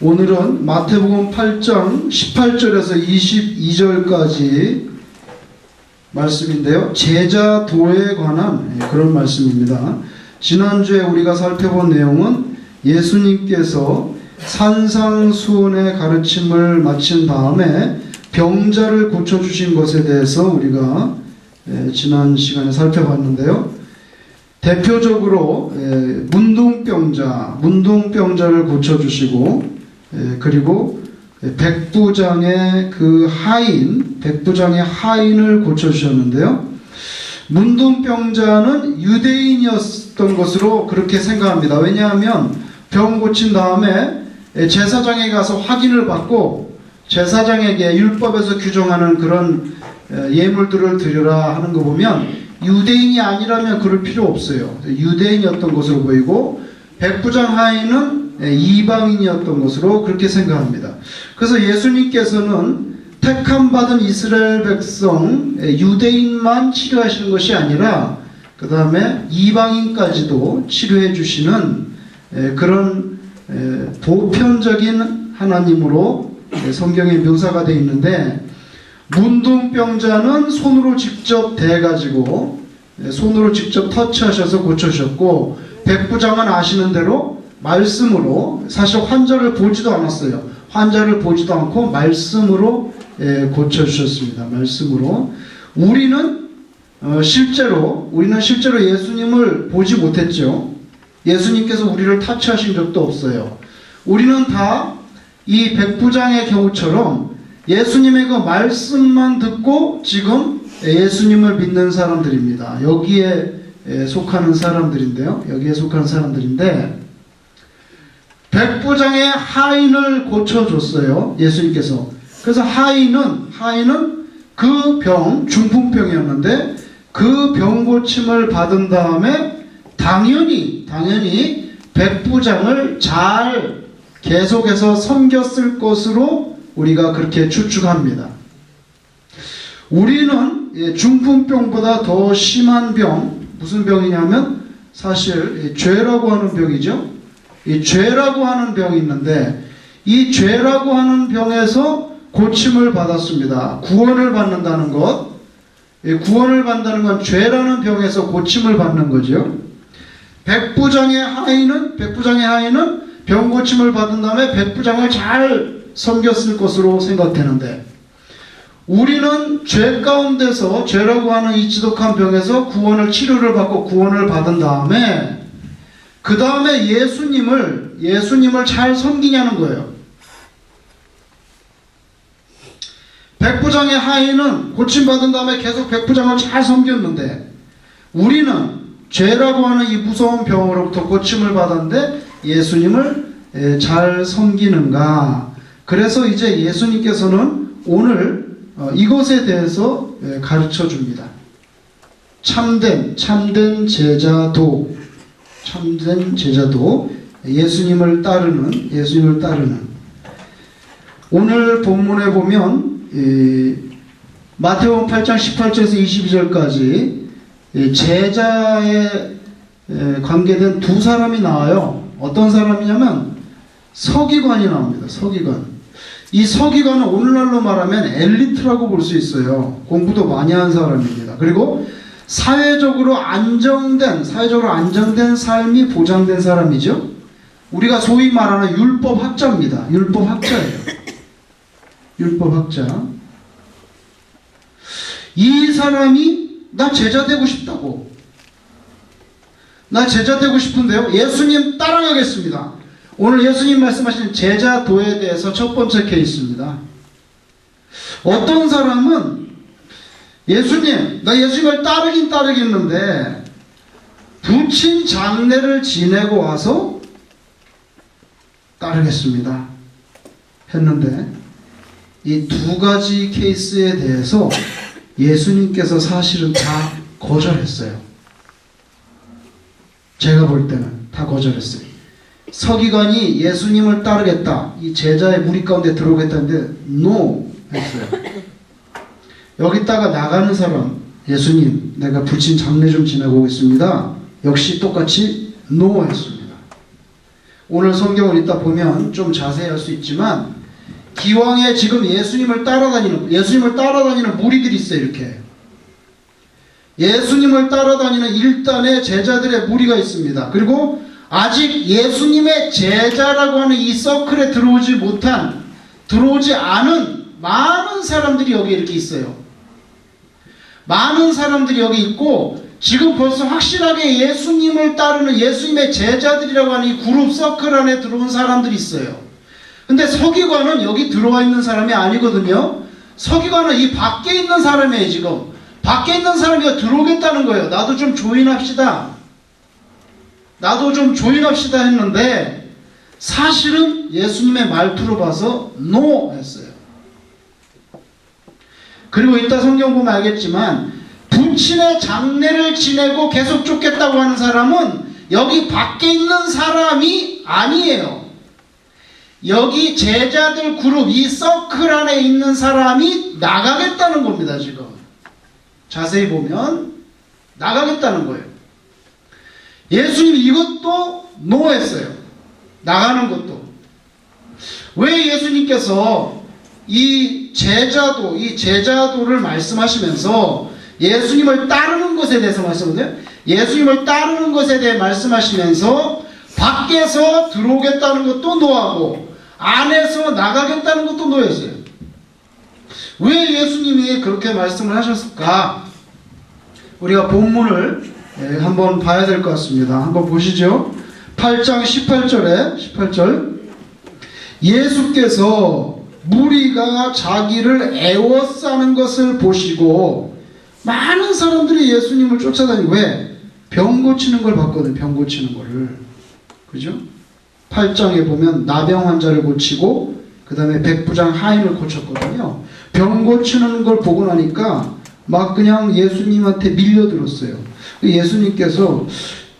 오늘은 마태복음 8장 18절에서 22절까지 말씀인데요. 제자도에 관한 그런 말씀입니다. 지난주에 우리가 살펴본 내용은 예수님께서 산상수훈의 가르침을 마친 다음에 병자를 고쳐주신 것에 대해서 우리가 지난 시간에 살펴봤는데요. 대표적으로 문둥병자를 고쳐주시고, 그리고 백부장의 백부장의 하인을 고쳐주셨는데요. 문둥병자는 유대인이었던 것으로 그렇게 생각합니다. 왜냐하면 병 고친 다음에 제사장에게 가서 확인을 받고 제사장에게 율법에서 규정하는 그런 예물들을 드려라 하는 거 보면 유대인이 아니라면 그럴 필요 없어요. 유대인이었던 것으로 보이고, 백부장 하인은 이방인이었던 것으로 그렇게 생각합니다. 그래서 예수님께서는 택함 받은 이스라엘 백성 유대인만 치료하시는 것이 아니라 그 다음에 이방인까지도 치료해 주시는 그런 보편적인 하나님으로 성경에 묘사가 되어 있는데, 문둥병자는 손으로 직접 대가지고 손으로 직접 터치하셔서 고쳐주셨고, 백부장은 아시는 대로 말씀으로, 사실 환자를 보지도 않았어요. 환자를 보지도 않고 말씀으로 고쳐주셨습니다. 말씀으로. 우리는 실제로 예수님을 보지 못했죠. 예수님께서 우리를 타치하신 적도 없어요. 우리는 다 이 백부장의 경우처럼 예수님의 그 말씀만 듣고 지금 예수님을 믿는 사람들입니다. 여기에 속하는 사람들인데, 백부장의 하인을 고쳐줬어요, 예수님께서. 그래서 하인은 그 병, 중풍병이었는데 그 병 고침을 받은 다음에 당연히 백부장을 잘 계속해서 섬겼을 것으로 우리가 그렇게 추측합니다. 우리는 중풍병보다 더 심한 병, 무슨 병이냐면 사실 죄라고 하는 병이죠. 이 죄라고 하는 병이 있는데, 이 죄라고 하는 병에서 고침을 받았습니다. 구원을 받는다는 것, 구원을 받는다는 건 죄라는 병에서 고침을 받는 거죠. 백부장의 하인은 병 고침을 받은 다음에 백부장을 잘 섬겼을 것으로 생각되는데, 우리는 죄 가운데서, 죄라고 하는 이 지독한 병에서 치료를 받고 구원을 받은 다음에 그 다음에 예수님을 잘 섬기냐는 거예요. 백부장의 하인은 고침받은 다음에 계속 백부장을 잘 섬겼는데, 우리는 죄라고 하는 이 무서운 병으로부터 고침을 받았는데 예수님을 잘 섬기는가. 그래서 이제 예수님께서는 오늘 이것에 대해서 가르쳐 줍니다. 참된 제자도, 예수님을 따르는. 오늘 본문에 보면 마태복음 8장 18절에서 22절까지 제자에 관계된 두 사람이 나와요. 어떤 사람이냐면 서기관이 나옵니다. 서기관. 이 서기관은 오늘날로 말하면 엘리트라고 볼 수 있어요. 공부도 많이 한 사람입니다. 그리고 사회적으로 안정된 삶이 보장된 사람이죠. 우리가 소위 말하는 율법학자입니다. 율법학자예요. 율법학자. 이 사람이 나 제자 되고 싶다고. 나 제자 되고 싶은데요, 예수님 따라가겠습니다. 오늘 예수님 말씀하신 제자도에 대해서 첫 번째 케이스입니다. 어떤 사람은 예수님, 나 예수님을 따르겠는데 부친 장례를 지내고 와서 따르겠습니다 했는데, 이 두 가지 케이스에 대해서 예수님께서 사실은 다 거절했어요. 제가 볼 때는 다 거절했어요. 서기관이 예수님을 따르겠다, 이 제자의 무리 가운데 들어오겠다는데 NO 했어요. 여기다가 나가는 사람, 예수님 내가 부친 장례 좀 지내고 오겠습니다, 역시 똑같이 NO 했습니다. 오늘 성경을 이따 보면 좀 자세히 할 수 있지만 기왕에 지금 예수님을 따라다니는 무리들이 있어요. 이렇게 예수님을 따라다니는 일단의 제자들의 무리가 있습니다. 그리고 아직 예수님의 제자라고 하는 이 서클에 들어오지 않은 많은 사람들이 여기 이렇게 있어요. 많은 사람들이 여기 있고 지금 벌써 확실하게 예수님을 따르는 예수님의 제자들이라고 하는 이 그룹 서클 안에 들어온 사람들이 있어요. 근데 서기관은 여기 들어와 있는 사람이 아니거든요. 서기관은 이 밖에 있는 사람이에요. 지금 밖에 있는 사람이 들어오겠다는 거예요. 나도 좀 조인합시다 했는데 사실은 예수님의 말투로 봐서 NO 했어요. 그리고 이따 성경 보면 알겠지만 부친의 장례를 지내고 계속 쫓겠다고 하는 사람은 여기 밖에 있는 사람이 아니에요. 여기 제자들 그룹 이 서클 안에 있는 사람이 나가겠다는 겁니다. 지금 자세히 보면 나가겠다는 거예요. 예수님이 이것도 NO 했어요. 나가는 것도. 왜 예수님께서 이 제자도를 말씀하시면서 예수님을 따르는 것에 대해서 말씀하거든요. 예수님을 따르는 것에 대해 말씀하시면서 밖에서 들어오겠다는 것도 노하고 안에서 나가겠다는 것도 노했어요. 왜 예수님이 그렇게 말씀을 하셨을까? 우리가 본문을 한번 봐야 될 것 같습니다. 한번 보시죠. 8장 18절 예수께서 무리가 자기를 애워싸는 것을 보시고 많은 사람들이 예수님을 쫓아다니고 왜? 병 고치는 걸 봤거든요. 병 고치는 거를. 그죠? 8장에 보면 나병 환자를 고치고 그 다음에 백부장 하인을 고쳤거든요. 병 고치는 걸 보고 나니까 막 그냥 예수님한테 밀려들었어요. 예수님께서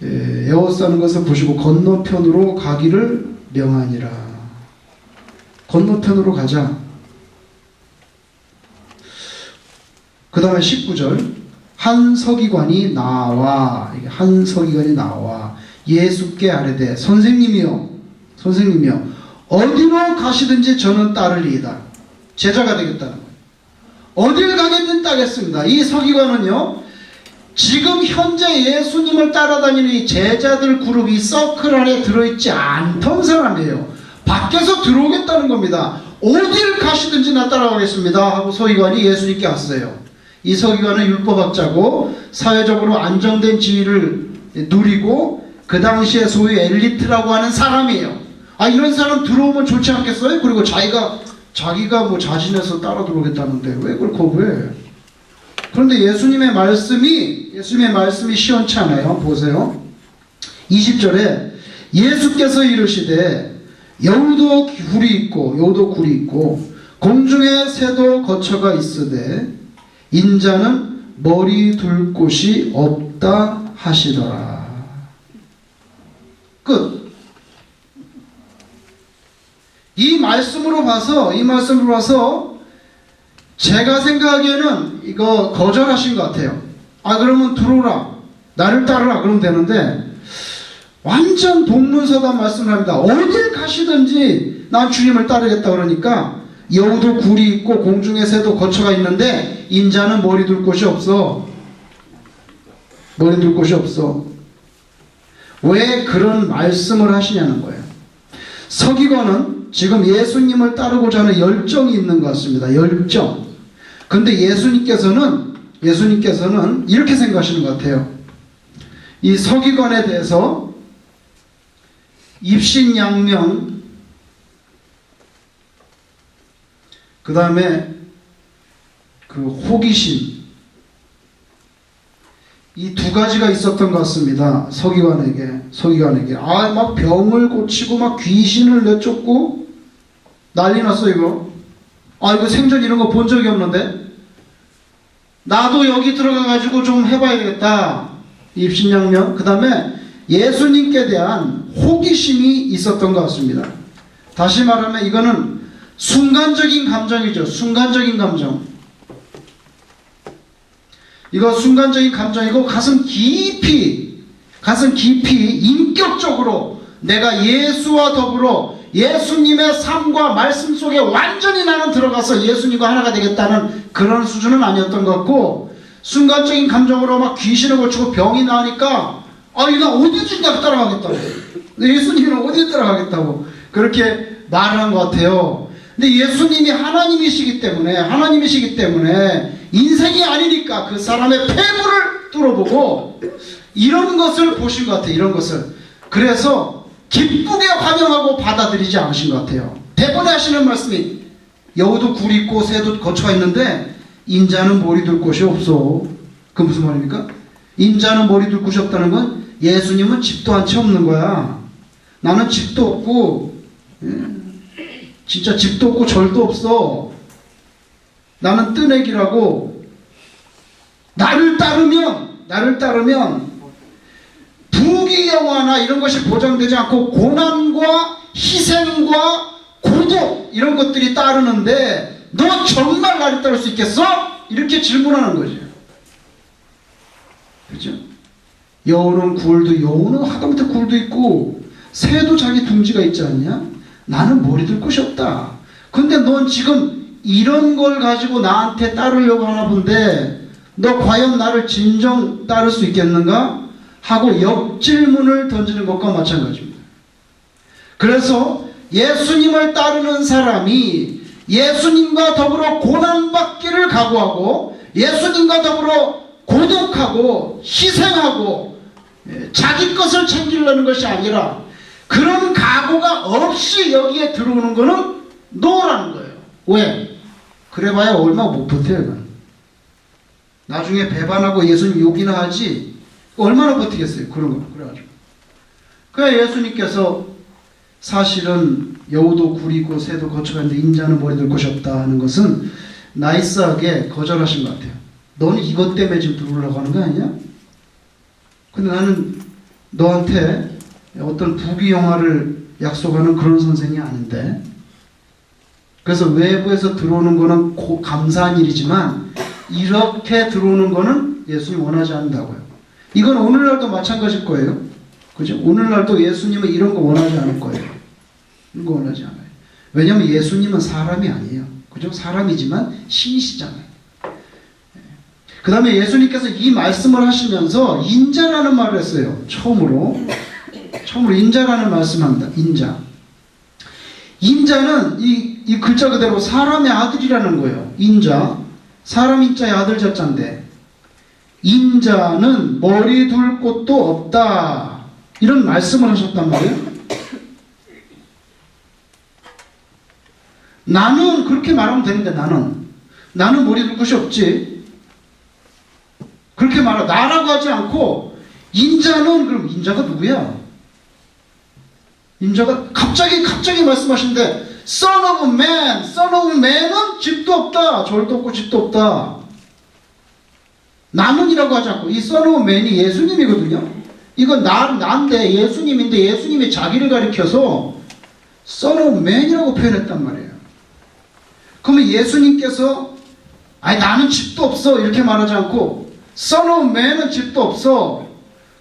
애워싸는 것을 보시고 건너편으로 가기를 명하니라. 건너편으로 가자. 그 다음에 19절 한 서기관이 나와 예수께 아뢰되 선생님이여 어디로 가시든지 저는 따르리이다. 제자가 되겠다는 거예요. 어딜 가겠든 따겠습니다. 이 서기관은요 지금 현재 예수님을 따라다니는 이 제자들 그룹 이 서클 안에 들어있지 않던 사람이에요. 밖에서 들어오겠다는 겁니다. 어딜 가시든지 나 따라가겠습니다 하고 서기관이 예수님께 왔어요. 이 서기관은 율법학자고 사회적으로 안정된 지위를 누리고 그 당시에 소위 엘리트라고 하는 사람이에요. 이런 사람 들어오면 좋지 않겠어요? 그리고 자기가 뭐 자진해서 따라 들어오겠다는데 왜 그걸 거부해? 그런데 예수님의 말씀이 시원치 않아요. 보세요. 20절에 예수께서 이르시되 여우도 굴이 있고 공중에 새도 거처가 있으되 인자는 머리 둘 곳이 없다 하시더라. 끝. 이 말씀으로 봐서 제가 생각하기에는 이거 거절하신 것 같아요. 그러면 들어오라, 나를 따르라 그러면 되는데 완전 동문서답 말씀을 합니다. 어딜 가시든지 난 주님을 따르겠다 그러니까 여우도 굴이 있고 공중에 새도 거처가 있는데 인자는 머리 둘 곳이 없어. 왜 그런 말씀을 하시냐는 거예요. 서기관은 지금 예수님을 따르고자 하는 열정이 있는 것 같습니다. 열정. 근데 예수님께서는 이렇게 생각하시는 것 같아요. 이 서기관에 대해서 입신양명, 그 다음에 그 호기심, 이 두 가지가 있었던 것 같습니다. 서기관에게 막 병을 고치고 막 귀신을 내쫓고 난리 났어 이거. 이거 생전 이런 거 본 적이 없는데 나도 여기 들어가 가지고 좀 해봐야 되겠다. 입신양명. 그 다음에 예수님께 대한 호기심이 있었던 것 같습니다. 다시 말하면 이거는 순간적인 감정이죠. 순간적인 감정. 이거 순간적인 감정이고 가슴 깊이 인격적으로 내가 예수와 더불어 예수님의 삶과 말씀 속에 완전히 나는 들어가서 예수님과 하나가 되겠다는 그런 수준은 아니었던 것 같고, 순간적인 감정으로 막 귀신을 고치고 병이 나니까 나 어디든지 따라가겠다고, 예수님은 어디 따라가겠다고 그렇게 말한 것 같아요. 근데 예수님이 하나님이시기 때문에 인생이 아니니까 그 사람의 폐부를 뚫어보고 이런 것을 보신 것 같아요. 이런 것을. 그래서 기쁘게 환영하고 받아들이지 않으신 것 같아요. 대본에 하시는 말씀이 여우도 굴 있고 새도 거처가 있는데 인자는 머리 둘 곳이 없어. 그 무슨 말입니까? 인자는 머리 둘 곳이 없다는 건 예수님은 집도 한 채 없는 거야. 나는 집도 없고, 진짜 집도 없고 절도 없어. 나는 뜨내기라고. 나를 따르면 부귀영화나 이런 것이 보장되지 않고 고난과 희생과 고독 이런 것들이 따르는데 너 정말 나를 따를 수 있겠어? 이렇게 질문하는 거죠. 그렇죠? 여우는 하다못해 굴도 있고 새도 자기 둥지가 있지 않냐? 나는 머리 둘 곳이 없다. 근데 넌 지금 이런 걸 가지고 나한테 따르려고 하나 본데 너 과연 나를 진정 따를 수 있겠는가? 하고 역질문을 던지는 것과 마찬가지입니다. 그래서 예수님을 따르는 사람이 예수님과 더불어 고난받기를 각오하고 예수님과 더불어 고독하고 희생하고 자기 것을 챙기려는 것이 아니라 그런 각오가 없이 여기에 들어오는 거는 노라는 거예요. 왜? 그래봐야 얼마 못 버텨요. 이건. 나중에 배반하고 예수님 욕이나 하지 얼마나 버티겠어요. 그런 거. 그래가지고. 그래 예수님께서 사실은 여우도 굴이고 새도 거쳐가 있는데 인자는 머리 둘 곳이 없다 하는 것은 나이스하게 거절하신 것 같아요. 너는 이것 때문에 지금 들어오려고 하는 거 아니야? 근데 나는 너한테 어떤 부귀영화를 약속하는 그런 선생이 아닌데. 그래서 외부에서 들어오는 거는 감사한 일이지만 이렇게 들어오는 거는 예수님이 원하지 않는다고요. 이건 오늘날도 마찬가지일 거예요. 그죠? 오늘날도 예수님은 이런 거 원하지 않을 거예요. 이런 거 원하지 않아요. 왜냐하면 예수님은 사람이 아니에요. 그죠? 사람이지만 신이시잖아요. 그 다음에 예수님께서 이 말씀을 하시면서 인자라는 말을 했어요. 처음으로 인자라는 말씀합니다. 인자는 이 글자 그대로 사람의 아들이라는 거예요. 인자. 사람 인자의 아들 자자인데 인자는 머리 둘 곳도 없다. 이런 말씀을 하셨단 말이에요. 나는 그렇게 말하면 되는데 나는 머리 둘 곳이 없지. 그렇게 말하 나라고 하지 않고 인자는 그럼 인자가 누구야? 인자가 갑자기 말씀하시는데 Son of Man은 집도 없다. 절도 없고 집도 없다. 나는이라고 하지 않고 이 Son of Man이 예수님이거든요. 이건 나인데 예수님인데 예수님이 자기를 가리켜서 Son of Man이라고 표현했단 말이에요. 그러면 예수님께서 나는 집도 없어 이렇게 말하지 않고 Son of Man은 집도 없어.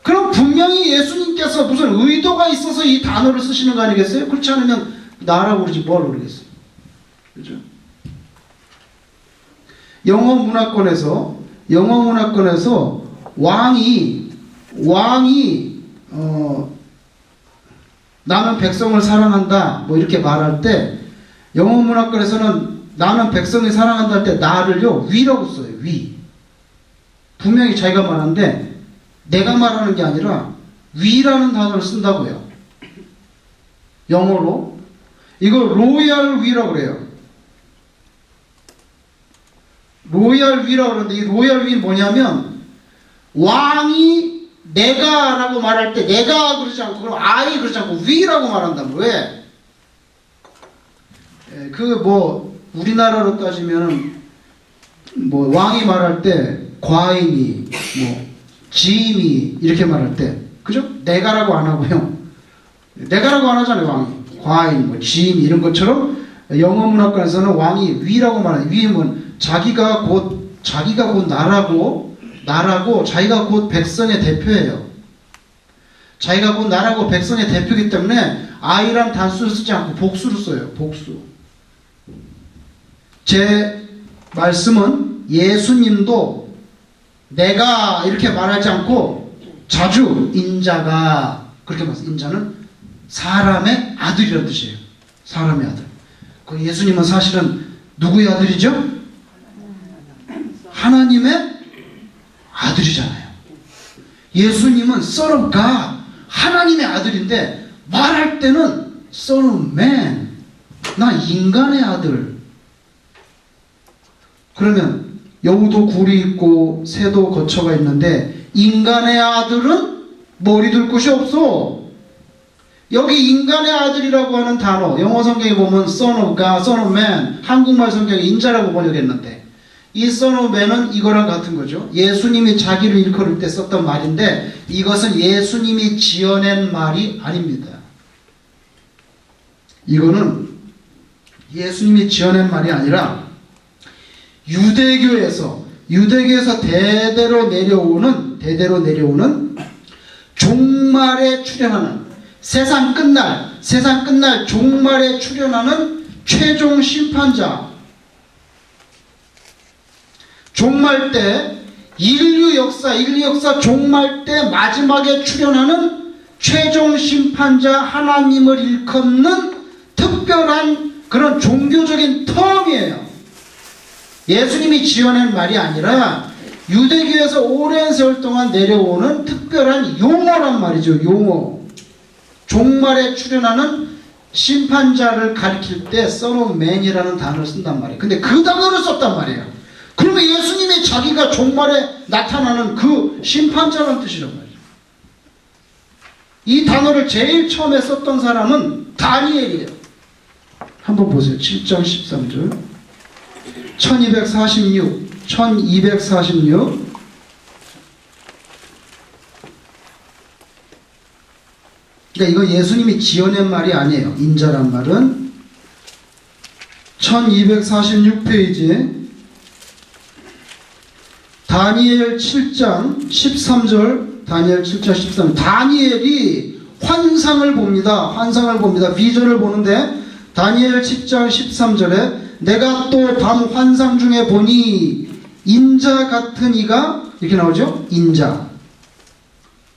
그럼 분명히 예수님께서 무슨 의도가 있어서 이 단어를 쓰시는 거 아니겠어요? 그렇지 않으면 나라고 그러지 뭘 그러겠어요? 그죠? 영어 문화권에서 왕이 나는 백성을 사랑한다 뭐 이렇게 말할 때 영어 문화권에서는 나는 백성을 사랑한다 할 때 나를요 위라고 써요. 위. 분명히 자기가 말하는데 내가 말하는 게 아니라 위라는 단어를 쓴다고요. 영어로 이거 로얄 위라고 그래요. 로얄 위라고 그러는데 이 로얄 위는 뭐냐면 왕이 내가 라고 말할 때 내가 그러지 않고 그럼 I 그러지 않고 위라고 말한다면 왜? 우리나라로 따지면 왕이 말할 때 과인이 지임이 이렇게 말할 때 그죠? 내가라고 안 하고요. 내가라고 안 하잖아요. 왕이 과인 지임 이런 것처럼 영어 문화권에서는 왕이 위라고 말해요. 위임은 자기가 곧 나라고 자기가 곧 백성의 대표예요. 자기가 곧 나라고 백성의 대표이기 때문에 I란 단수를 쓰지 않고 복수를 써요. 복수. 제 말씀은 예수님도 내가 이렇게 말하지 않고 자주 인자가 그렇게 말해요. 인자는 사람의 아들이라는 뜻이에요. 사람의 아들. 그 예수님은 사실은 누구의 아들이죠? 하나님의 아들이잖아요. 예수님은 Son of God, 하나님의 아들인데 말할 때는 Son of Man, 나 인간의 아들. 그러면 여우도 굴이 있고 새도 거처가 있는데 인간의 아들은 머리 둘 곳이 없어. 여기 인간의 아들이라고 하는 단어, 영어 성경에 보면 Son of God, Son of Man, 한국말 성경에 인자라고 번역했는데 이 Son of Man은 이거랑 같은 거죠. 예수님이 자기를 일컬을 때 썼던 말인데 이것은 예수님이 지어낸 말이 아닙니다. 이거는 예수님이 지어낸 말이 아니라 유대교에서 대대로 내려오는 종말에 출현하는 세상 끝날 종말에 출현하는 최종 심판자. 종말 때 인류 역사 종말 때 마지막에 출현하는 최종 심판자 하나님을 일컫는 특별한 그런 종교적인 텀이에요. 예수님이 지어낸 말이 아니라 유대교에서 오랜 세월 동안 내려오는 특별한 용어란 말이죠. 용어. 종말에 출현하는 심판자를 가리킬 때 Son of Man이라는 단어를 쓴단 말이에요. 근데 그 단어를 썼단 말이에요. 그러면 예수님이 자기가 종말에 나타나는 그 심판자라는 뜻이란 말이죠. 이 단어를 제일 처음에 썼던 사람은 다니엘이에요. 한번 보세요. 7장 13절. 1246. 그러니까 이거 예수님이 지어낸 말이 아니에요. 인자란 말은 1246페이지에 다니엘 7장 13절 다니엘이 환상을 봅니다. 비전을 보는데 다니엘 10장 13절에 내가 또 밤 환상 중에 보니 인자 같은 이가 이렇게 나오죠? 인자.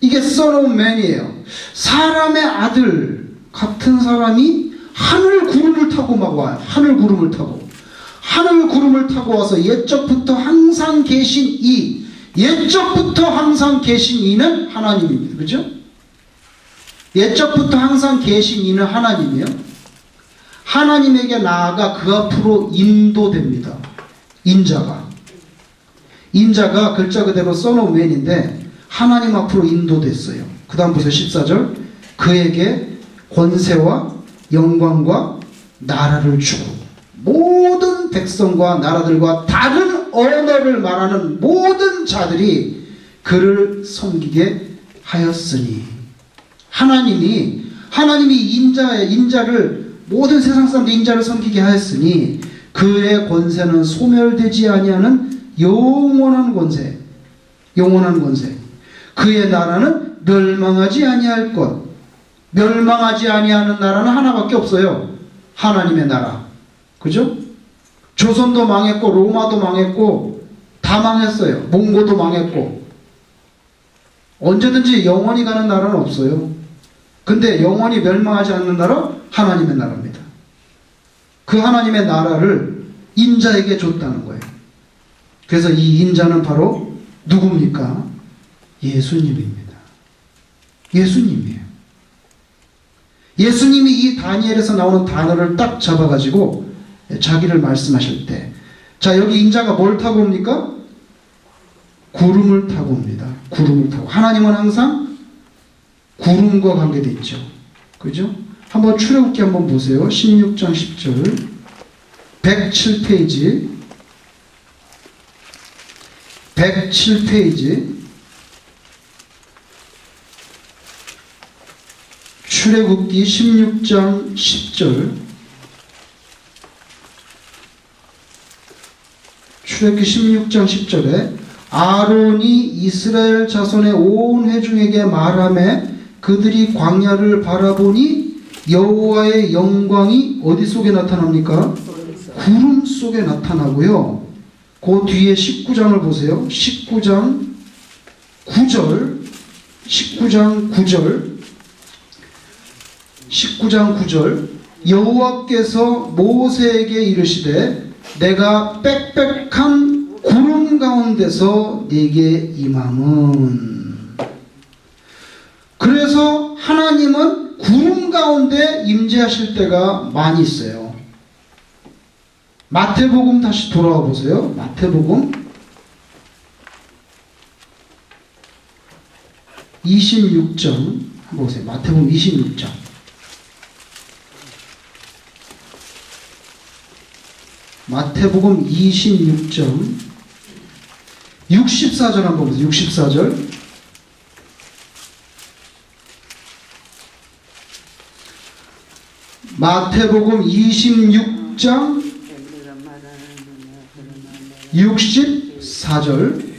이게 Son of Man이에요. 사람의 아들 같은 사람이 하늘 구름을 타고 막 와요. 하늘 구름을 타고 와서 옛적부터 항상 계신 이는 하나님입니다. 그죠? 옛적부터 항상 계신 이는 하나님이에요. 하나님에게 나아가 그 앞으로 인도됩니다. 인자가 글자 그대로 Son of Man인데 하나님 앞으로 인도됐어요. 그 다음 보세요. 14절. 그에게 권세와 영광과 나라를 주고 모든 백성과 나라들과 다른 언어를 말하는 모든 자들이 그를 섬기게 하였으니. 하나님이 인자를 모든 세상 사람들이 인자를 섬기게 하였으니 그의 권세는 소멸되지 아니하는 영원한 권세. 그의 나라는 멸망하지 아니할 것. 멸망하지 아니하는 나라는 하나밖에 없어요. 하나님의 나라. 그죠? 조선도 망했고 로마도 망했고 다 망했어요. 몽고도 망했고. 언제든지 영원히 가는 나라는 없어요. 근데 영원히 멸망하지 않는 나라? 하나님의 나라입니다. 그 하나님의 나라를 인자에게 줬다는 거예요. 그래서 이 인자는 바로 누굽니까? 예수님입니다. 예수님이에요. 예수님이 이 다니엘에서 나오는 단어를 딱 잡아가지고 자기를 말씀하실 때, 자, 여기 인자가 뭘 타고 옵니까? 구름을 타고 옵니다. 구름을 타고. 하나님은 항상 구름과 관계되어 있죠. 그죠? 한번 출애굽기 한번 보세요. 16장 10절 107페이지 출애굽기 16장 10절 출애굽기 16장 10절에 아론이 이스라엘 자손의 온 회중에게 말하매 그들이 광야를 바라보니 여호와의 영광이 어디 속에 나타납니까? 구름 속에 나타나고요. 그 뒤에 19장을 보세요. 19장 9절 19장 9절 여호와께서 모세에게 이르시되 내가 빽빽한 구름 가운데서 네게 임함은. 그래서 하나님은 구름 가운데 임재하실 때가 많이 있어요. 마태복음 다시 돌아와 보세요. 마태복음 26장 한번 보세요. 마태복음 26장. 마태복음 26장 64절 한번 보세요. 64절. 마태복음 26장 64절.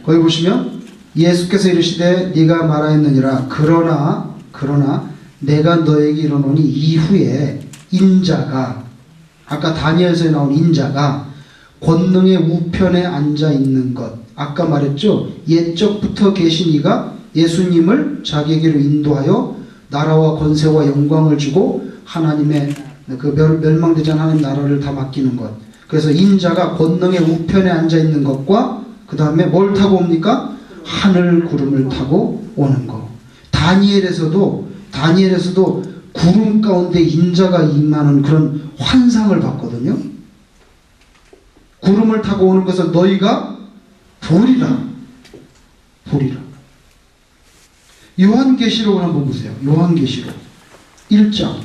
거기 보시면 예수께서 이르시되 네가 말하였느니라. 그러나 내가 너에게 이르노니 이후에 인자가, 아까 다니엘서에 나온 인자가 권능의 우편에 앉아 있는 것, 아까 말했죠. 옛적부터 계신 이가 예수님을 자기에게로 인도하여 나라와 권세와 영광을 주고 하나님의 그 멸망되지 않은 하나님 나라를 다 맡기는 것. 그래서 인자가 권능의 우편에 앉아 있는 것과 그 다음에 뭘 타고 옵니까? 하늘 구름을 타고 오는 거. 다니엘에서도 구름 가운데 인자가 임하는 그런 환상을 봤거든요. 구름을 타고 오는 것을 너희가 보리라. 요한계시록을 한번 보세요. 요한계시록 1장.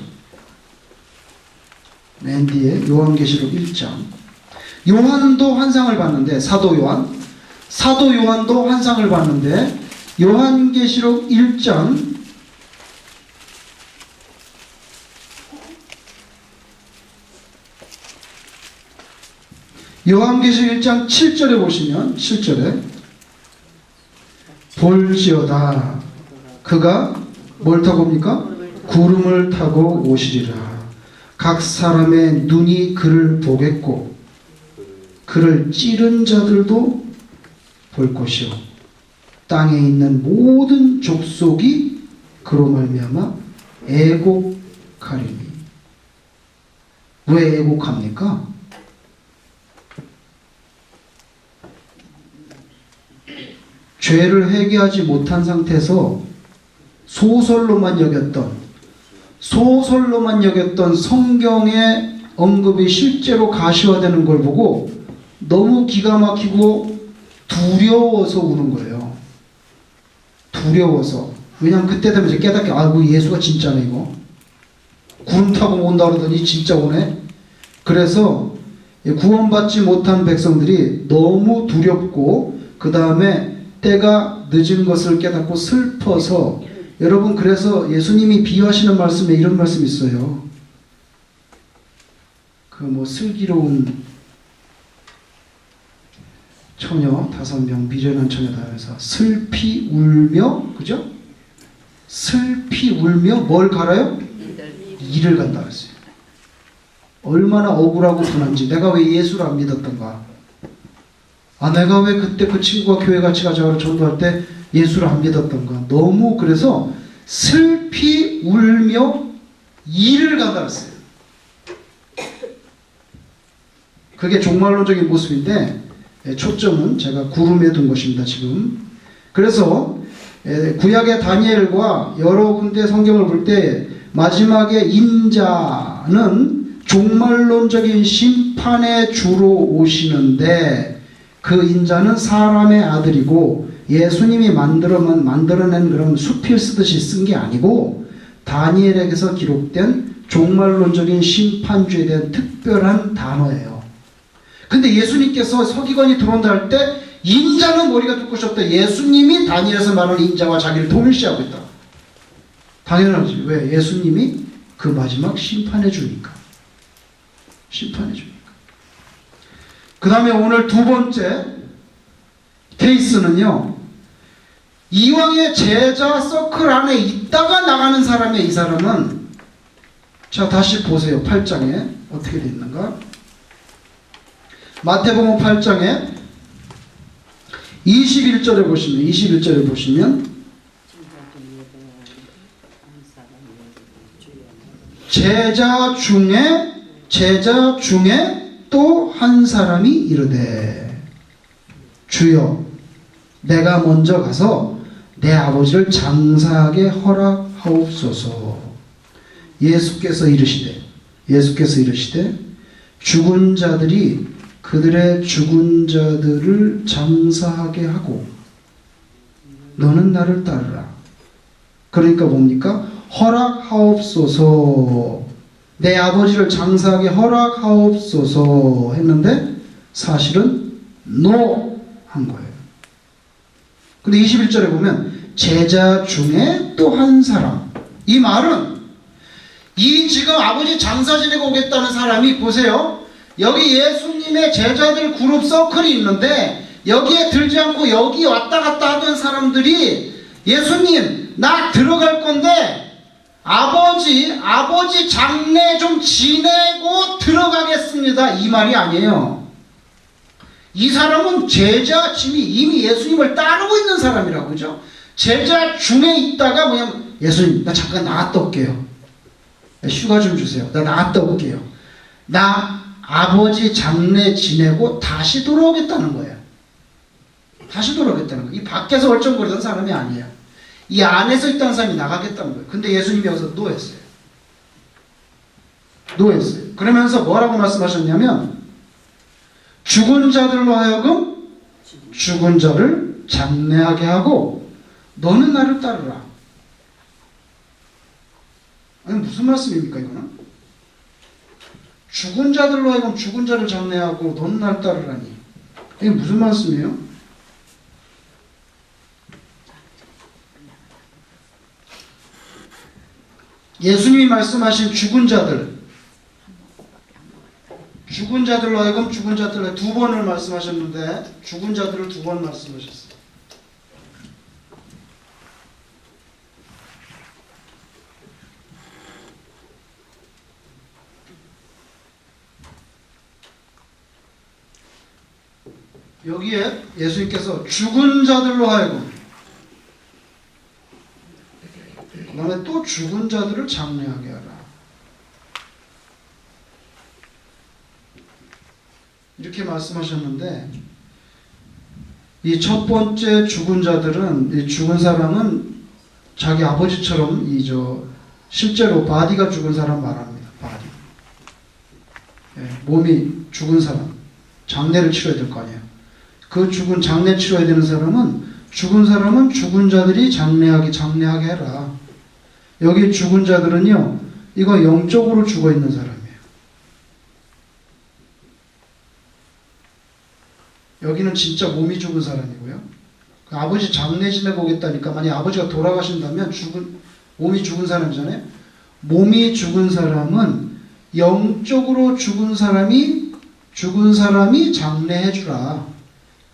맨 뒤에 요한계시록 1장. 요한도 환상을 봤는데, 사도 요한도 환상을 봤는데, 요한계시록 1장 요한계시록 1장 7절에 보시면 7절에 볼지어다 그가 뭘 타고 옵니까? 구름을 타고 오시리라. 각 사람의 눈이 그를 보겠고 그를 찌른 자들도 볼 것이요 땅에 있는 모든 족속이 그로 말미암아 애곡하리니. 왜 애곡합니까? 죄를 회개하지 못한 상태에서 소설로만 여겼던 성경의 언급이 실제로 가시화되는 걸 보고 너무 기가 막히고 두려워서 우는 거예요. 두려워서. 왜냐하면 그때 되면 이제 깨닫게, 아이고 예수가 진짜네 이거. 구름 타고 온다 그러더니 진짜 오네. 그래서 구원받지 못한 백성들이 너무 두렵고 그 다음에 때가 늦은 것을 깨닫고 슬퍼서, 여러분 그래서 예수님이 비유하시는 말씀에 이런 말씀이 있어요. 그 뭐 슬기로운 처녀 5명, 미련한 처녀다 해서 슬피 울며, 그죠? 슬피 울며 뭘 갈아요? 이를 간다 그랬어요. 얼마나 억울하고 분한지. 내가 왜 예수를 안 믿었던가? 내가 왜 그때 그 친구가 교회 같이 가자고 전도할 때 예수를 안 믿었던가? 너무 그래서 슬피 울며 이를 간다 그랬어요. 그게 종말론적인 모습인데 초점은 제가 구름에 둔 것입니다, 지금. 그래서 구약의 다니엘과 여러 군데 성경을 볼 때 마지막에 인자는 종말론적인 심판의 주로 오시는데 그 인자는 사람의 아들이고 예수님이 만들어낸 그런 수필 쓰듯이 쓴 게 아니고 다니엘에게서 기록된 종말론적인 심판주에 대한 특별한 단어예요. 근데 예수님께서 서기관이 들어온다 할 때 인자는 머리가 두 곳이 없다. 예수님이 다니엘에서 말하는 인자와 자기를 동일시하고 있다. 당연하지. 왜? 예수님이 그 마지막 심판해 주니까. 그 다음에 오늘 두 번째 케이스는요, 이왕의 제자 서클 안에 있다가 나가는 사람이에요. 이 사람은. 자, 다시 보세요. 8장에 어떻게 되어 있는가. 마태복음 8장에 21절에 보시면 제자 중에 또 한 사람이 이르되 주여 내가 먼저 가서 내 아버지를 장사하게 허락하옵소서. 예수께서 이르시되 죽은 자들이 그들의 죽은 자들을 장사하게 하고 너는 나를 따르라. 그러니까 뭡니까? 허락하옵소서. 내 아버지를 장사하게 허락하옵소서 했는데 사실은 NO 한 거예요. 근데 21절에 보면 제자 중에 또 한 사람. 이 말은 이 지금 아버지 장사 지내고 오겠다는 사람이 보세요. 여기 예수님의 제자들 그룹 서클이 있는데 여기에 들지 않고 여기 왔다 갔다 하던 사람들이 예수님 나 들어갈 건데 아버지 장례 좀 지내고 들어가겠습니다. 이 말이 아니에요. 이 사람은 제자 짐이 이미 예수님을 따르고 있는 사람이라고 그죠? 제자 중에 있다가 뭐냐면 예수님 나 잠깐 나갔다 올게요. 휴가 좀 주세요. 나 나갔다 올게요. 나 아버지 장례 지내고 다시 돌아오겠다는 거예요. 다시 돌아오겠다는 거예요. 이 밖에서 얼쩡거리던 사람이 아니에요. 이 안에서 있다는 사람이 나가겠다는 거예요. 근데 예수님이 여기서 노했어요. 그러면서 뭐라고 말씀하셨냐면 죽은 자들로 하여금 죽은 자를 장례하게 하고 너는 나를 따르라. 아니 무슨 말씀입니까 이거는? 죽은 자들로 하여금 죽은 자를 장례하고 너는 나를 따르라니. 이게 무슨 말씀이에요? 예수님이 말씀하신 죽은 자들로 하여금 죽은 자들로 두 번을 말씀하셨는데 죽은 자들을 두 번 말씀하셨어요. 여기에 예수님께서 죽은 자들로 하여금 그 다음에 또 죽은 자들을 장례하게 하라. 이렇게 말씀하셨는데 이 첫 번째 죽은 자들은 이 죽은 사람은 자기 아버지처럼 실제로 바디가 죽은 사람 말합니다. 바디. 몸이 죽은 사람. 장례를 치러야 될 거 아니에요. 그 죽은 장례 치러야 되는 사람은 죽은 자들이 장례하게 해라. 여기 죽은 자들은요, 이거 영적으로 죽어 있는 사람이에요. 여기는 진짜 몸이 죽은 사람이고요. 그 아버지 장례 지내고 오겠다니까 만약 아버지가 돌아가신다면 몸이 죽은 사람이잖아요. 몸이 죽은 사람은 영적으로 죽은 사람이 장례해주라.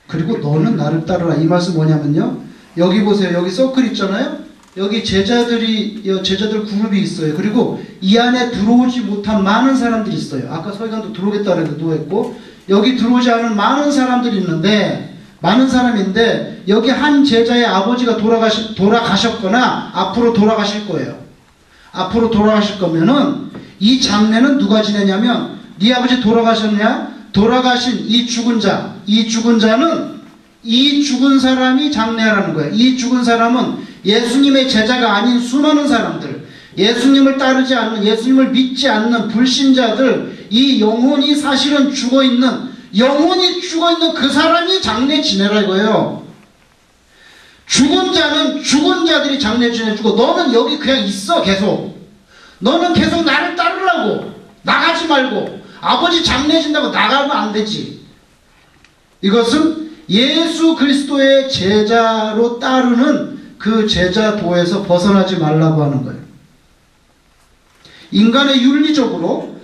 그리고 너는 나를 따르라. 이 말씀 뭐냐면요. 여기 보세요. 여기 서클 있잖아요. 여기 제자들 그룹이 있어요. 그리고 이 안에 들어오지 못한 많은 사람들이 있어요. 아까 서기관도 들어오겠다고 해도 했고 여기 들어오지 않은 많은 사람들이 있는데 많은 사람인데 여기 한 제자의 아버지가 돌아가셨거나 앞으로 돌아가실 거예요. 앞으로 돌아가실 거면은 이 장례는 누가 지내냐면 네 아버지 돌아가셨냐? 돌아가신 이 죽은 자는 이 죽은 사람이 장례하라는 거예요. 이 죽은 사람은 예수님의 제자가 아닌 수많은 사람들, 예수님을 따르지 않는, 예수님을 믿지 않는 불신자들, 이 영혼이 사실은 영혼이 죽어있는 그 사람이 장례 지내라 이거예요. 죽은 자는 죽은 자들이 장례 지내주고 너는 여기 그냥 있어 계속. 너는 계속 나를 따르라고. 나가지 말고. 아버지 장례 진다고 나가면 안 되지. 이것은 예수 그리스도의 제자로 따르는 그 제자도에서 벗어나지 말라고 하는 거예요. 인간의 윤리적으로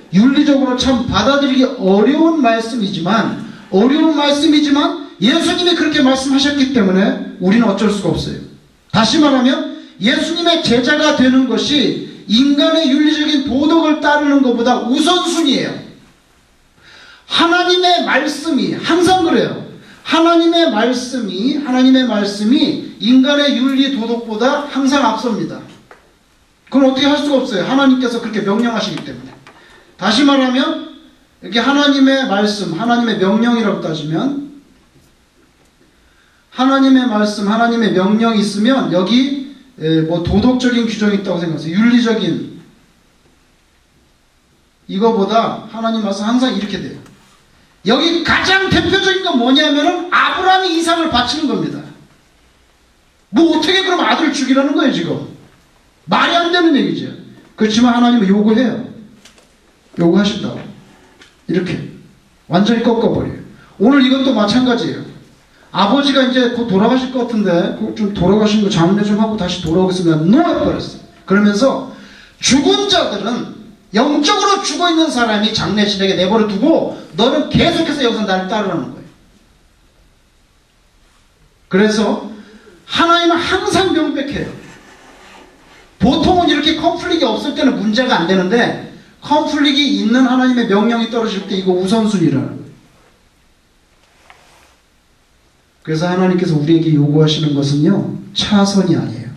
참 받아들이기 어려운 말씀이지만 예수님이 그렇게 말씀하셨기 때문에 우리는 어쩔 수가 없어요. 다시 말하면 예수님의 제자가 되는 것이 인간의 윤리적인 도덕을 따르는 것보다 우선순위예요. 하나님의 말씀이 항상 그래요. 하나님의 말씀이 인간의 윤리 도덕보다 항상 앞섭니다. 그건 어떻게 할 수가 없어요. 하나님께서 그렇게 명령하시기 때문에. 다시 말하면 이렇게 하나님의 말씀, 하나님의 명령이라고 따지면 하나님의 말씀, 하나님의 명령이 있으면 여기 뭐 도덕적인 규정이 있다고 생각하세요. 윤리적인 이거보다 하나님 말씀 항상 이렇게 돼요. 여기 가장 대표적인 건 뭐냐면은 아브라함이 이삭을 바치는 겁니다. 뭐 어떻게 그럼 아들 죽이라는 거예요 지금. 말이 안 되는 얘기죠. 그렇지만 하나님은 요구해요. 요구하신다고. 이렇게 완전히 꺾어버려요. 오늘 이것도 마찬가지예요. 아버지가 이제 곧 돌아가실 것 같은데 좀 돌아가신 거 장례 좀 하고 다시 돌아오겠습니다. 노 해버렸어요. 그러면서 죽은 자들은 영적으로 죽어있는 사람이 장례실에게 내버려 두고 너는 계속해서 여기서 나를 따르라는 거예요. 그래서 하나님은 항상 명백해요. 보통은 이렇게 컨플릭이 없을 때는 문제가 안 되는데 컨플릭이 있는 하나님의 명령이 떨어질 때 이거 우선순위라는 거예요. 그래서 하나님께서 우리에게 요구하시는 것은요, 차선이 아니에요.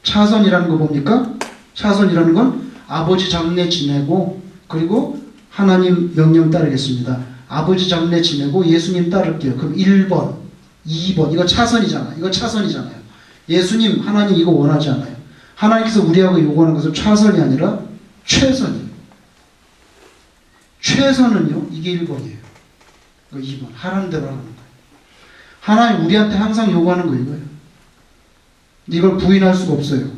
차선이라는 거 뭡니까? 차선이라는 건 아버지 장례 지내고 그리고 하나님 명령 따르겠습니다. 아버지 장례 지내고 예수님 따를게요. 그럼 1번, 2번 이거 차선이잖아요. 이거 차선이잖아요. 예수님, 하나님 이거 원하지 않아요. 하나님께서 우리하고 요구하는 것은 차선이 아니라 최선이에요. 최선은요, 이게 1번이에요. 이거 2번. 하라는 대로 하는 거예요. 하나님 우리한테 항상 요구하는 거 이거예요. 이걸 부인할 수가 없어요.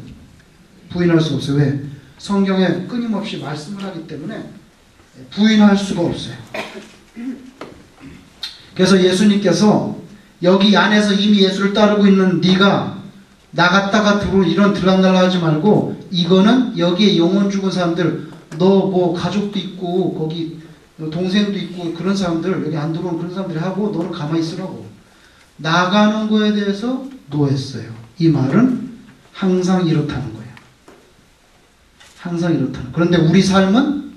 부인할 수가 없어요. 왜? 성경에 끊임없이 말씀을 하기 때문에 부인할 수가 없어요. 그래서 예수님께서 여기 안에서 이미 예수를 따르고 있는 네가 나갔다가 들어올 이런 들락날락 하지 말고 이거는 여기에 영혼 죽은 사람들 너 뭐 가족도 있고 거기 동생도 있고 그런 사람들 여기 안 들어오는 그런 사람들이 하고 너는 가만히 있으라고. 나가는 거에 대해서 노했어요. 이 말은 항상 이렇다는 거예요. 항상 이렇다는. 그런데 우리 삶은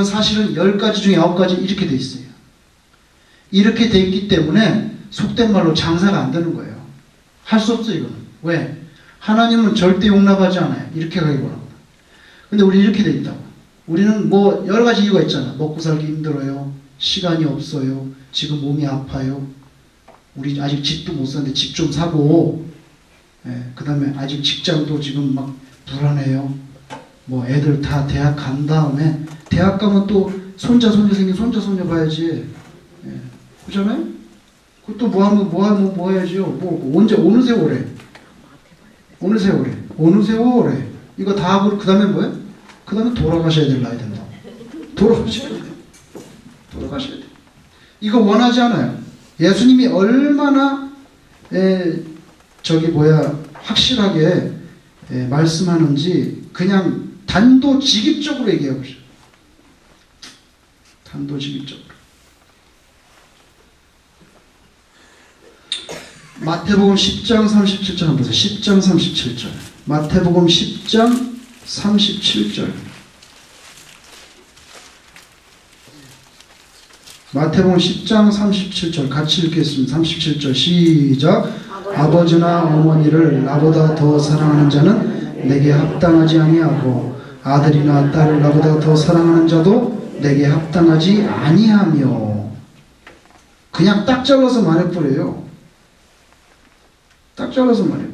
사실은 10가지 중에 9가지 이렇게 돼 있어요. 이렇게 돼 있기 때문에 속된 말로 장사가 안 되는 거예요. 할 수 없어요, 이거는. 왜? 하나님은 절대 용납하지 않아요. 이렇게 가기 원합니다. 근데 우리 이렇게 돼 있다고. 우리는 뭐 여러 가지 이유가 있잖아. 먹고 살기 힘들어요. 시간이 없어요. 지금 몸이 아파요. 우리 아직 집도 못 사는데 집 좀 사고, 그 다음에 아직 직장도 지금 막 불안해요. 뭐 애들 다 대학 간 다음에 대학 가면 또 손자 손녀 생긴 손자 손녀 봐야지. 그렇잖아요? 그것도 뭐 해야지요. 뭐 언제 어느 세월에 이거 다 하고 그 다음에 뭐예요? 그 다음에 돌아가셔야 될 나이 된다. 돌아가셔야 돼. 이거 원하지 않아요. 예수님이 얼마나 확실하게 말씀하는지 그냥 단도직입적으로 얘기하고 있어요. 단도직입적으로. 마태복음 10장 37절 한번 보세요. 10장 37절. 마태복음 10장 37절. 마태복음 10장 37절 같이 읽겠습니다. 37절 시작. 아버지나 어머니를 나보다 더 사랑하는 자는 내게 합당하지 아니하고 아들이나 딸을 나보다 더 사랑하는 자도 내게 합당하지 아니하며. 그냥 딱 잘라서 말해버려요. 딱 잘라서 말해요.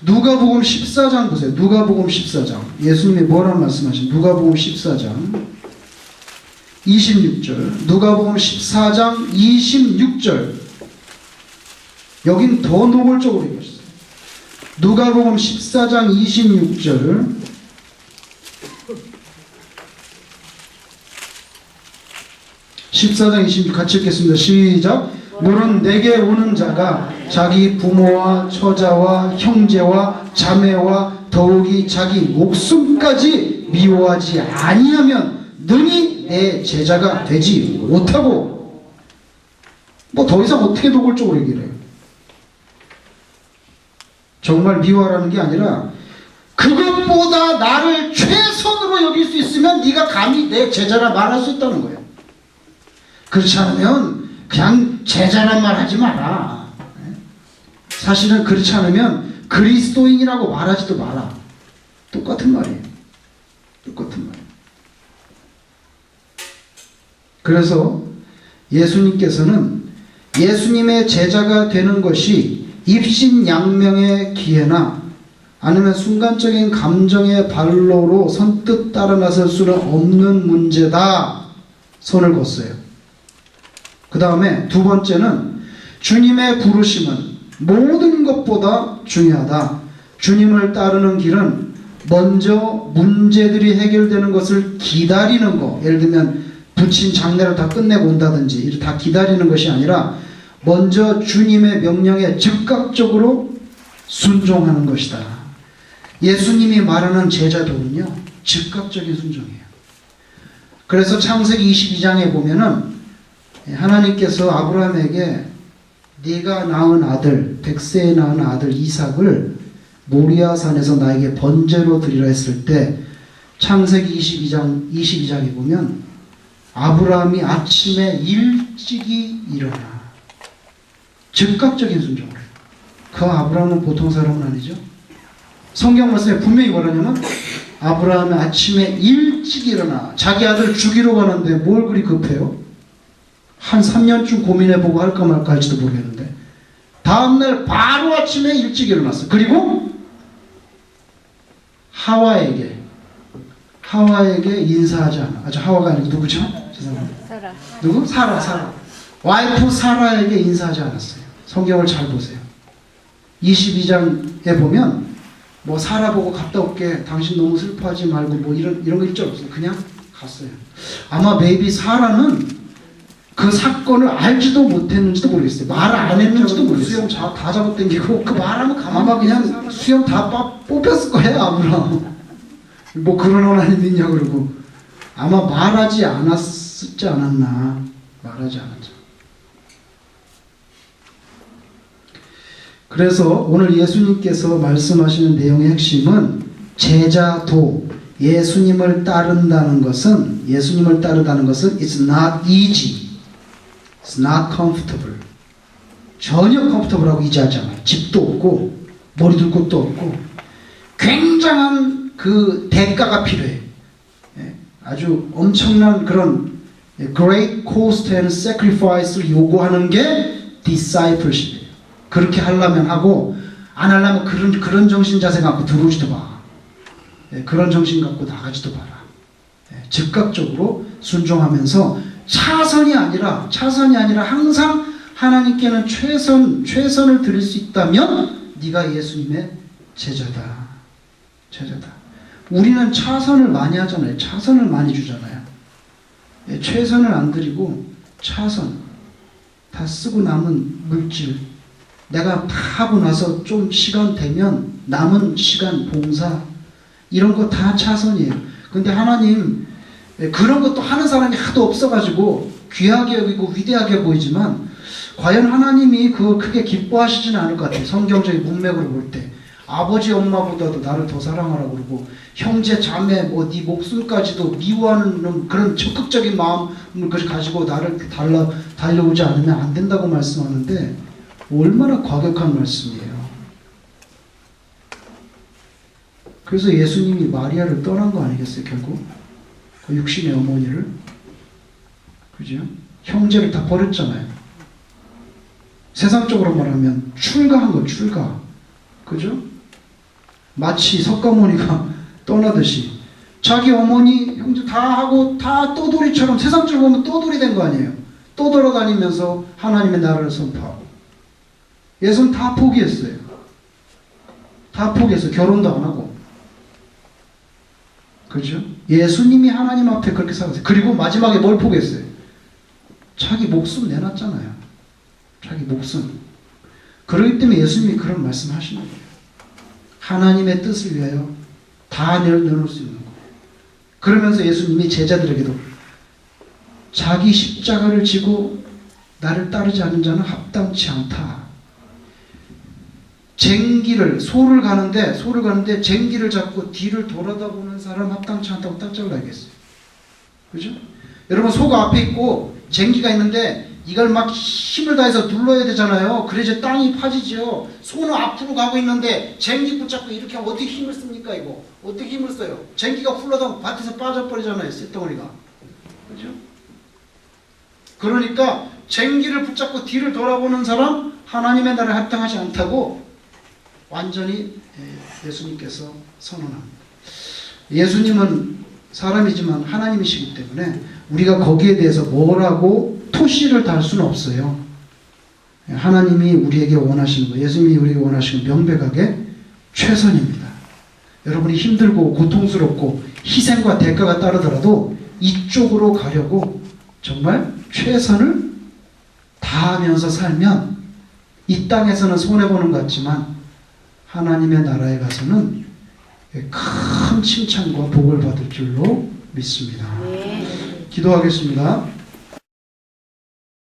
누가복음 14장 보세요. 누가복음 14장. 예수님이 뭐라고 말씀하신 누가복음 14장 26절. 누가복음 14장 26절. 여긴 더 노골적으로 읽었어요. 누가복음 14장 26절. 같이 읽겠습니다. 시작. 너는 내게 오는 자가 자기 부모와 처자와 형제와 자매와 더욱이 자기 목숨까지 미워하지 아니하면 능히 내 제자가 되지 못하고. 뭐 더 이상 어떻게 노골적으로 얘기를 해요? 정말 미워하라는 게 아니라 그것보다 나를 최선으로 여길 수 있으면 네가 감히 내 제자라 말할 수 있다는 거예요. 그렇지 않으면 그냥 제자란 말 하지 마라. 사실은 그렇지 않으면 그리스도인이라고 말하지도 마라. 똑같은 말이에요. 똑같은 말이에요. 그래서 예수님께서는 예수님의 제자가 되는 것이 입신양명의 기회나 아니면 순간적인 감정의 발로로 선뜻 따라 나설 수는 없는 문제다. 손을 걷어요. 그 다음에 두 번째는 주님의 부르심은 모든 것보다 중요하다. 주님을 따르는 길은 먼저 문제들이 해결되는 것을 기다리는 거. 예를 들면 부친 장례를 다 끝내고 온다든지 다 기다리는 것이 아니라 먼저 주님의 명령에 즉각적으로 순종하는 것이다. 예수님이 말하는 제자도는요, 즉각적인 순종이에요. 그래서 창세기 22장에 보면은 하나님께서 아브라함에게 네가 낳은 아들, 백세에 낳은 아들 이삭을 모리아산에서 나에게 번제로 드리라 했을 때 창세기 22장에 보면 아브라함이 아침에 일찍이 일어나 즉각적인 순종을 해요. 그 아브라함은 보통 사람은 아니죠. 성경 말씀에 분명히 뭐라냐면 아브라함이 아침에 일찍 일어나 자기 아들 죽이러 가는데 뭘 그리 급해요? 한 3년쯤 고민해보고 할까 말까 할지도 모르겠는데 다음날 바로 아침에 일찍 일어났어. 그리고 하와에게 인사하지 않아. 하와가 아니고 누구죠? 죄송합니다. 사라. 누구? 사라. 와이프 사라에게 인사하지 않았어요. 성경을 잘 보세요. 22장에 보면 뭐 사라 보고 갔다 올게. 당신 너무 슬퍼하지 말고 뭐 이런 거 일절 없어요. 그냥 갔어요. 아마 maybe 사라는 그 사건을 알지도 못했는지도 모르겠어요. 말을 안 했는지도 모르겠어요. 수염 다 잡아당기고 그 말하면 아마 그냥 수염 다 뽑혔을 거예요. 아브라함. 뭐 그런 하나님 있냐 그러고 아마 말하지 않았지 않았나. 말하지 않았죠. 그래서 오늘 예수님께서 말씀하시는 내용의 핵심은 제자도 예수님을 따른다는 것은 it's not easy. It's not comfortable. 전혀 comfortable하고 이지하지 않아요. 집도 없고 머리 둘 곳도 없고 굉장한 그 대가가 필요해요. 아주 엄청난 그런 great cost and sacrifice를 요구하는 게 discipleship이에요. 그렇게 하려면 하고 안 하려면 그런 정신 자세 갖고 들어오지도 마. 그런 정신 갖고 나가지도 마라. 즉각적으로 순종하면서 차선이 아니라 항상 하나님께는 최선을 드릴 수 있다면 네가 예수님의 제자다. 우리는 차선을 많이 하잖아요. 차선을 많이 주잖아요. 최선을 안 드리고 차선 다 쓰고 남은 물질 내가 다 하고 나서 좀 시간 되면 남은 시간 봉사 이런 거 다 차선이에요. 근데 하나님 그런 것도 하는 사람이 하도 없어가지고 귀하게 여기고 위대하게 보이지만 과연 하나님이 그거 크게 기뻐하시지는 않을 것 같아요. 성경적인 문맥으로 볼 때 아버지 엄마보다도 나를 더 사랑하라고 그러고 형제 자매 뭐 네 목숨까지도 미워하는 그런 적극적인 마음을 가지고 나를 달려오지 않으면 안 된다고 말씀하는데 얼마나 과격한 말씀이에요. 그래서 예수님이 마리아를 떠난 거 아니겠어요, 결국? 그 육신의 어머니를. 그죠? 형제를 다 버렸잖아요. 세상적으로 말하면 출가한 거, 출가. 그죠? 마치 석가모니가 떠나듯이 자기 어머니, 형제 다 하고 다 떠돌이처럼 세상적으로 보면 떠돌이 된 거 아니에요. 떠돌아다니면서 하나님의 나라를 선포하고. 예수는 다 포기했어요. 다 포기했어요. 결혼도 안 하고. 그죠? 예수님이 하나님 앞에 그렇게 살았어요. 그리고 마지막에 뭘 포기했어요? 자기 목숨 내놨잖아요. 자기 목숨. 그렇기 때문에 예수님이 그런 말씀 하시는 거예요. 하나님의 뜻을 위하여 다 내놓을 수 있는 거예요. 그러면서 예수님이 제자들에게도 자기 십자가를 지고 나를 따르지 않는 자는 합당치 않다. 쟁기를 소를 가는데 쟁기를 잡고 뒤를 돌아다보는 사람 합당치 않다고 딱 잘라야겠어요. 그죠? 여러분 소가 앞에 있고 쟁기가 있는데 이걸 막 힘을 다해서 눌러야 되잖아요. 그래야지 땅이 파지죠. 소는 앞으로 가고 있는데 쟁기 붙잡고 이렇게 하면 어떻게 힘을 씁니까 이거? 어떻게 힘을 써요? 쟁기가 흘러서 밭에서 빠져버리잖아요. 쇳덩어리가. 그죠? 그러니까 쟁기를 붙잡고 뒤를 돌아보는 사람 하나님의 나라에 합당하지 않다고 완전히 예수님께서 선언합니다. 예수님은 사람이지만 하나님이시기 때문에 우리가 거기에 대해서 뭐라고 토시를 달 수는 없어요. 하나님이 우리에게 원하시는 거, 예수님이 우리에게 원하시는 거 명백하게 최선입니다. 여러분이 힘들고 고통스럽고 희생과 대가가 따르더라도 이쪽으로 가려고 정말 최선을 다하면서 살면 이 땅에서는 손해보는 것 같지만 하나님의 나라에 가서는 큰 칭찬과 복을 받을 줄로 믿습니다. 기도하겠습니다.